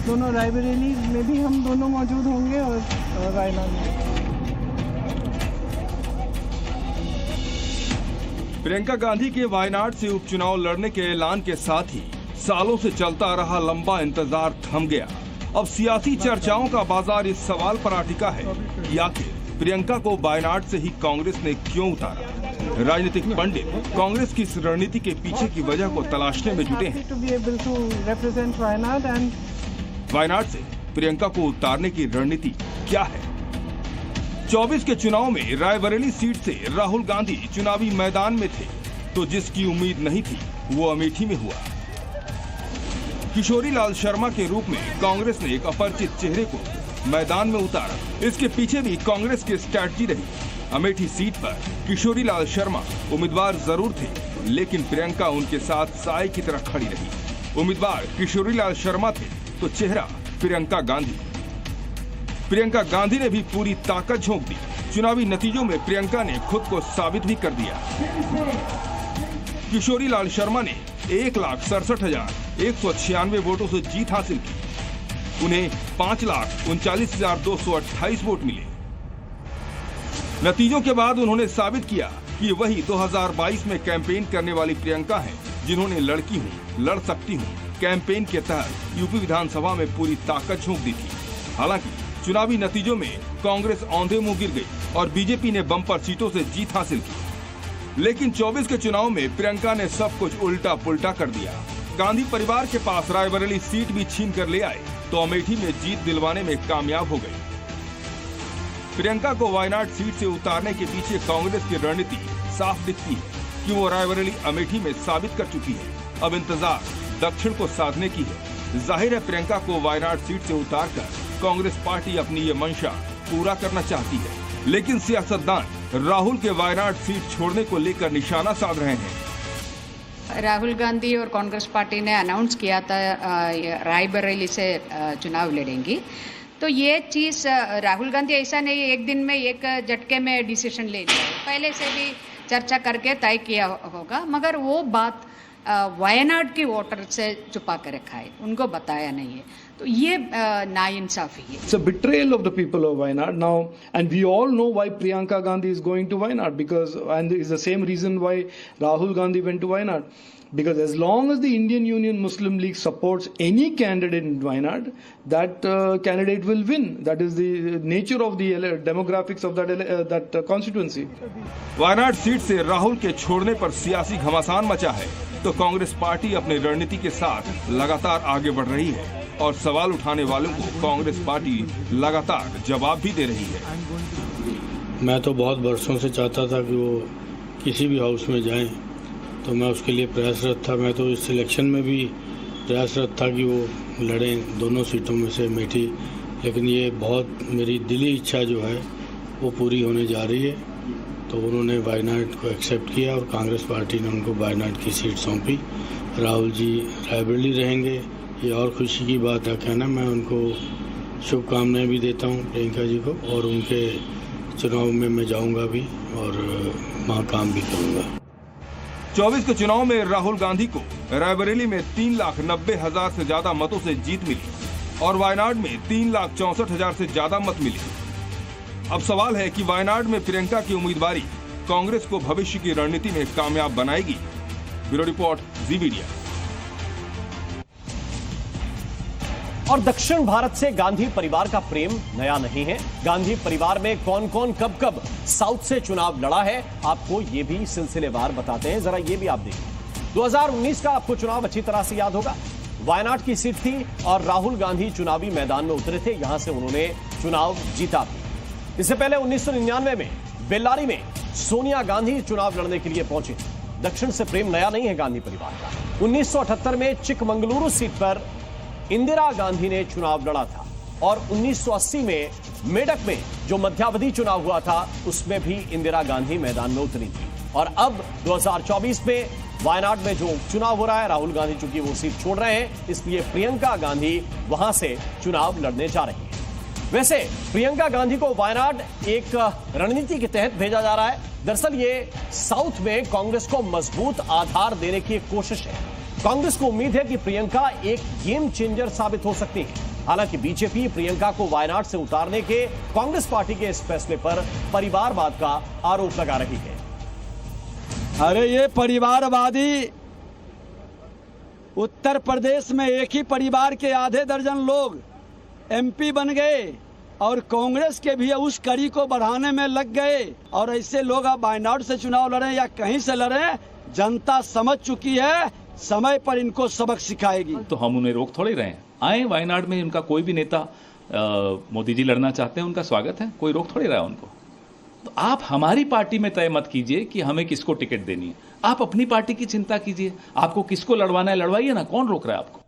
दोनों रायबरेली में भी हम दोनों मौजूद होंगे और वायनाड में। प्रियंका गांधी के वायनाड से उपचुनाव लड़ने के ऐलान के साथ ही सालों से चलता रहा लंबा इंतजार थम गया। अब सियासी चर्चाओं का बाजार इस सवाल पर अटिका है कि आखिर प्रियंका को वायनाड से ही कांग्रेस ने क्यों उतारा। राजनीतिक पंडित कांग्रेस की इस रणनीति के पीछे की वजह को तलाशने में जुटे हैं। वायनाड से प्रियंका को उतारने की रणनीति क्या है? 24 के चुनाव में रायबरेली सीट से राहुल गांधी चुनावी मैदान में थे, तो जिसकी उम्मीद नहीं थी वो अमेठी में हुआ। किशोरी लाल शर्मा के रूप में कांग्रेस ने एक अपरिचित चेहरे को मैदान में उतारा। इसके पीछे भी कांग्रेस की स्ट्रैटेजी रही। अमेठी सीट पर किशोरी लाल शर्मा उम्मीदवार जरूर थे, लेकिन प्रियंका उनके साथ साए की तरह खड़ी रही। उम्मीदवार किशोरी लाल शर्मा थे तो चेहरा प्रियंका गांधी। प्रियंका गांधी ने भी पूरी ताकत झोंक दी। चुनावी नतीजों में प्रियंका ने खुद को साबित भी कर दिया। किशोरी लाल शर्मा ने 1,67,196 वोटों से जीत हासिल की। उन्हें 5,39,228 वोट मिले। नतीजों के बाद उन्होंने साबित किया कि वही 2022 में कैंपेन करने वाली प्रियंका हैं, जिन्होंने लड़की हूं, लड़ सकती हूं कैंपेन के तहत यूपी विधानसभा में पूरी ताकत झोंक दी थी। हालांकि चुनावी नतीजों में कांग्रेस औंधे मुंह गिर गई और बीजेपी ने बम्पर सीटों से जीत हासिल की। लेकिन 24 के चुनाव में प्रियंका ने सब कुछ उल्टा पुल्टा कर दिया। गांधी परिवार के पास रायबरेली सीट भी छीन कर ले आए तो अमेठी में जीत दिलवाने में कामयाब हो गए। प्रियंका को वायनाड सीट से उतारने के पीछे कांग्रेस की रणनीति साफ दिखती है कि वो रायबरेली अमेठी में साबित कर चुकी है। अब इंतजार दक्षिण को साधने की है। जाहिर है प्रियंका को वायनाड सीट से उतारकर कांग्रेस पार्टी अपनी ये मंशा पूरा करना चाहती है, लेकिन सियासतदान राहुल के वायनाड सीट छोड़ने को लेकर निशाना साध रहे हैं। राहुल गांधी और कांग्रेस पार्टी ने अनाउंस किया था रायबरेली से चुनाव लड़ेंगी, तो ये चीज़ राहुल गांधी ऐसा नहीं एक दिन में एक झटके में डिसीजन ले लिया, पहले से भी चर्चा करके तय किया होगा, मगर वो बात वायनाड की वोटर से छुपा कर रखा है, उनको बताया नहीं है, तो ये नाइंसाफी है। It's a betrayal of the people of Wayanad now, and we all know why Priyanka Gandhi is going to Wayanad, because and it's the same reason why Rahul Gandhi went to Wayanad, because as long as the Indian Union Muslim League supports any candidate in Wayanad, that candidate will win. That is the nature of the demographics of that constituency. Wayanad seat से राहुल के छोड़ने पर सियासी घमासान मचा है, तो Congress party अपनी रणनीति के साथ लगातार आगे बढ़ रही है और सवाल उठाने वालों को कांग्रेस पार्टी लगातार जवाब भी दे रही है। मैं तो बहुत वर्षों से चाहता था कि वो किसी भी हाउस में जाएं, तो मैं उसके लिए प्रयासरत था। मैं तो इस सिलेक्शन में भी प्रयासरत था कि वो लड़ें दोनों सीटों में से अमेठी, लेकिन ये बहुत मेरी दिली इच्छा जो है वो पूरी होने जा रही है। तो उन्होंने वायनाड को एक्सेप्ट किया और कांग्रेस पार्टी ने उनको वायनाड की सीट सौंपी। राहुल जी रायबरेली रहेंगे, ये और खुशी की बात है। कहना मैं उनको शुभकामनाएं भी देता हूं प्रियंका जी को, और उनके चुनाव में मैं जाऊंगा भी और वहाँ काम भी करूंगा। 24 के चुनाव में राहुल गांधी को रायबरेली में 3,90,000 से ज्यादा मतों से जीत मिली और वायनाड में 3,64,000 से ज्यादा मत मिले। अब सवाल है कि वायनाड में प्रियंका की उम्मीदवारी कांग्रेस को भविष्य की रणनीति में कामयाब बनाएगी। ब्यूरो रिपोर्ट, जी मीडिया। और दक्षिण भारत से गांधी परिवार का प्रेम नया नहीं है। गांधी परिवार में कौन कौन कब कब साउथ से चुनाव लड़ा है, आपको ये भी सिलसिलेवार बताते हैं, जरा ये भी आप देखिए। 2019 का आपको चुनाव अच्छी तरह से याद होगा। वायनाड की सीट थी और राहुल गांधी चुनावी मैदान में उतरे थे, यहां से उन्होंने चुनाव जीता भी। इससे पहले 1999 में बेल्लारी में सोनिया गांधी चुनाव लड़ने के लिए पहुंची। दक्षिण से प्रेम नया नहीं है गांधी परिवार का। 1978 में चिकमंगलुरु सीट पर इंदिरा गांधी ने चुनाव लड़ा था और 1980 में मेडक में जो मध्यावधि चुनाव हुआ था उसमें भी इंदिरा गांधी मैदान में उतरी थी। और अब 2024 में वायनाड में जो चुनाव हो रहा है, राहुल गांधी चूंकि वो सीट छोड़ रहे हैं, इसलिए प्रियंका गांधी वहां से चुनाव लड़ने जा रही है। वैसे प्रियंका गांधी को वायनाड एक रणनीति के तहत भेजा जा रहा है। दरअसल ये साउथ में कांग्रेस को मजबूत आधार देने की एक कोशिश है। कांग्रेस को उम्मीद है कि प्रियंका एक गेम चेंजर साबित हो सकती है। हालांकि बीजेपी प्रियंका को वायनाड से उतारने के कांग्रेस पार्टी के इस फैसले पर परिवारवाद का आरोप लगा रही है। अरे ये परिवारवादी, उत्तर प्रदेश में एक ही परिवार के आधे दर्जन लोग एमपी बन गए और कांग्रेस के भी उस कड़ी को बढ़ाने में लग गए, और ऐसे लोग अब वायनाड से चुनाव लड़े या कहीं से लड़े, जनता समझ चुकी है, समय पर इनको सबक सिखाएगी। तो हम उन्हें रोक थोड़े रहे हैं, आए वायनाड में, उनका कोई भी नेता मोदी जी लड़ना चाहते हैं, उनका स्वागत है, कोई रोक थोड़े रहा है उनको। तो आप हमारी पार्टी में तय मत कीजिए कि हमें किसको टिकट देनी है, आप अपनी पार्टी की चिंता कीजिए, आपको किसको लड़वाना है लड़वाइए ना, कौन रोक रहा है आपको।